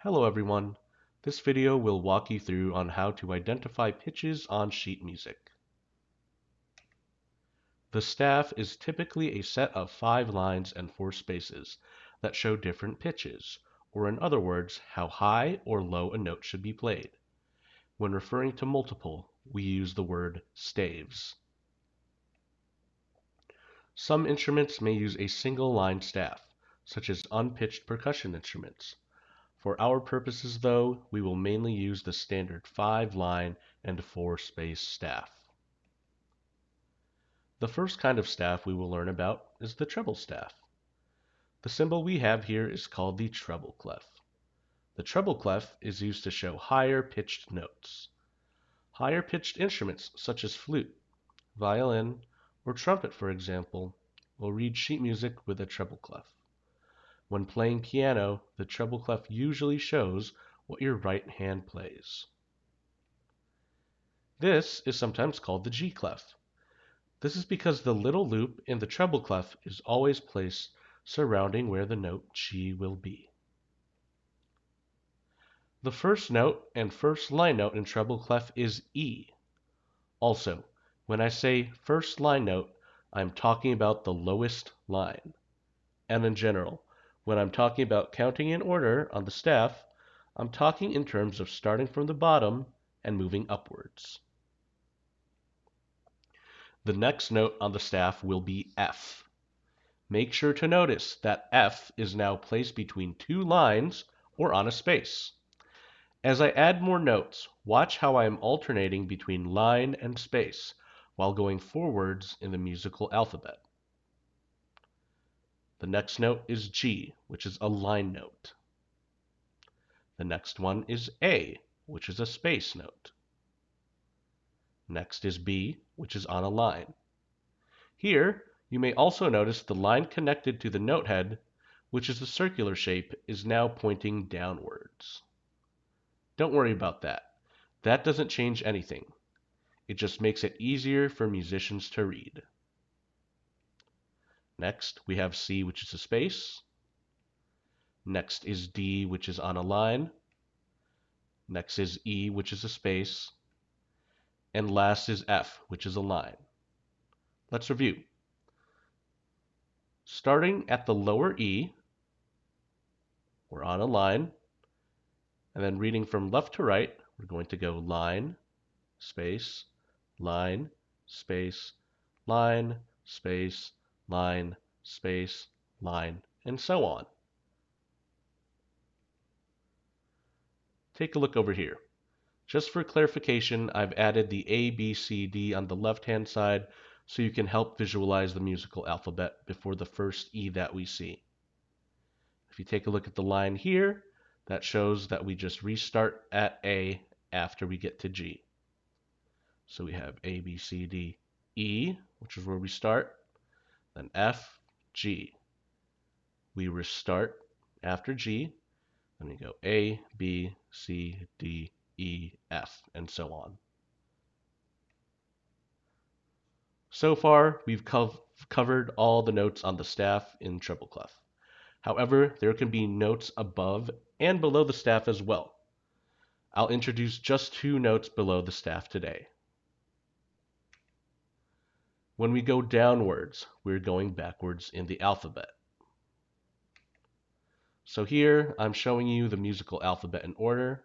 Hello everyone. This video will walk you through on how to identify pitches on sheet music. The staff is typically a set of 5 lines and 4 spaces that show different pitches, or in other words, how high or low a note should be played. When referring to multiple, we use the word staves. Some instruments may use a single line staff, such as unpitched percussion instruments. For our purposes though, we will mainly use the standard 5-line and 4-space staff. The first kind of staff we will learn about is the treble staff. The symbol we have here is called the treble clef. The treble clef is used to show higher pitched notes. Higher pitched instruments such as flute, violin, or trumpet, for example, will read sheet music with a treble clef. When playing piano, the treble clef usually shows what your right hand plays. This is sometimes called the G clef. This is because the little loop in the treble clef is always placed surrounding where the note G will be. The first note and first line note in treble clef is E. Also, when I say first line note, I'm talking about the lowest line. And in general, when I'm talking about counting in order on the staff, I'm talking in terms of starting from the bottom and moving upwards. The next note on the staff will be F. Make sure to notice that F is now placed between 2 lines or on a space. As I add more notes, watch how I am alternating between line and space while going forwards in the musical alphabet. The next note is G, which is a line note. The next one is A, which is a space note. Next is B, which is on a line. Here, you may also notice the line connected to the note head, which is a circular shape, is now pointing downwards. Don't worry about that. That doesn't change anything. It just makes it easier for musicians to read. Next, we have C, which is a space. Next is D, which is on a line. Next is E, which is a space. And last is F, which is a line. Let's review. Starting at the lower E, we're on a line. And then reading from left to right, we're going to go line, space, line, space, line, space, line, space, line, and so on. Take a look over here. Just for clarification, I've added the A, B, C, D on the left-hand side so you can help visualize the musical alphabet before the first E that we see. If you take a look at the line here, that shows that we just restart at A after we get to G. So we have A, B, C, D, E, which is where we start, then F, G. We restart after G, then we go A, B, C, D, E, F, and so on. So far, we've covered all the notes on the staff in treble clef. However, there can be notes above and below the staff as well. I'll introduce just 2 notes below the staff today. When we go downwards, we're going backwards in the alphabet. So here, I'm showing you the musical alphabet in order,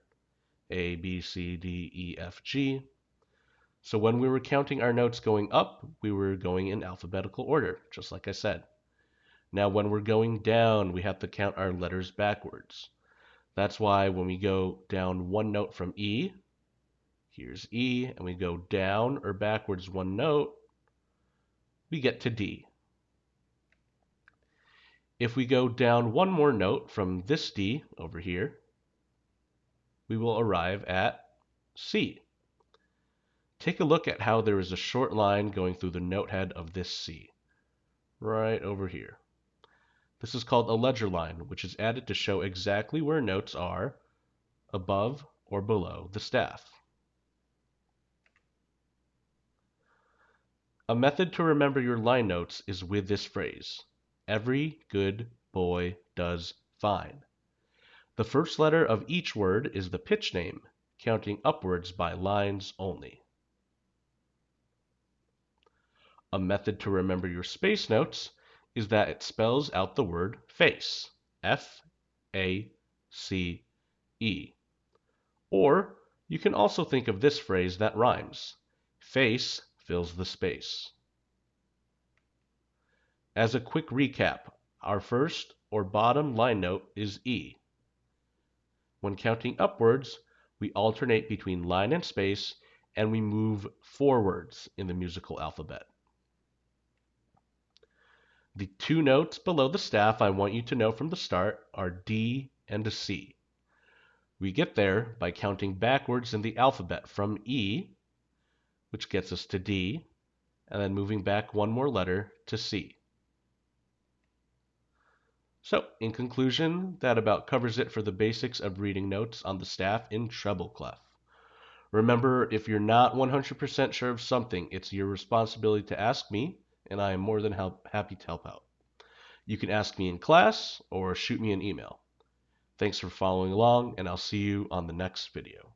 A, B, C, D, E, F, G. So when we were counting our notes going up, we were going in alphabetical order, just like I said. Now when we're going down, we have to count our letters backwards. That's why when we go down 1 note from E, here's E, and we go down or backwards 1 note, we get to D. If we go down 1 more note from this D over here, we will arrive at C. Take a look at how there is a short line going through the note head of this C, right over here. This is called a ledger line, which is added to show exactly where notes are above or below the staff. A method to remember your line notes is with this phrase, every good boy does fine. The first letter of each word is the pitch name, counting upwards by lines only. A method to remember your space notes is that it spells out the word face, F-A-C-E. Or you can also think of this phrase that rhymes. Face fills the space. As a quick recap, our first or bottom line note is E. When counting upwards, we alternate between line and space, and we move forwards in the musical alphabet. The two notes below the staff I want you to know from the start are D and C. We get there by counting backwards in the alphabet from E, which gets us to D, and then moving back one more letter to C. So, in conclusion, that about covers it for the basics of reading notes on the staff in treble clef. Remember, if you're not 100% sure of something, it's your responsibility to ask me, and I am more than happy to help out. You can ask me in class or shoot me an email. Thanks for following along, and I'll see you on the next video.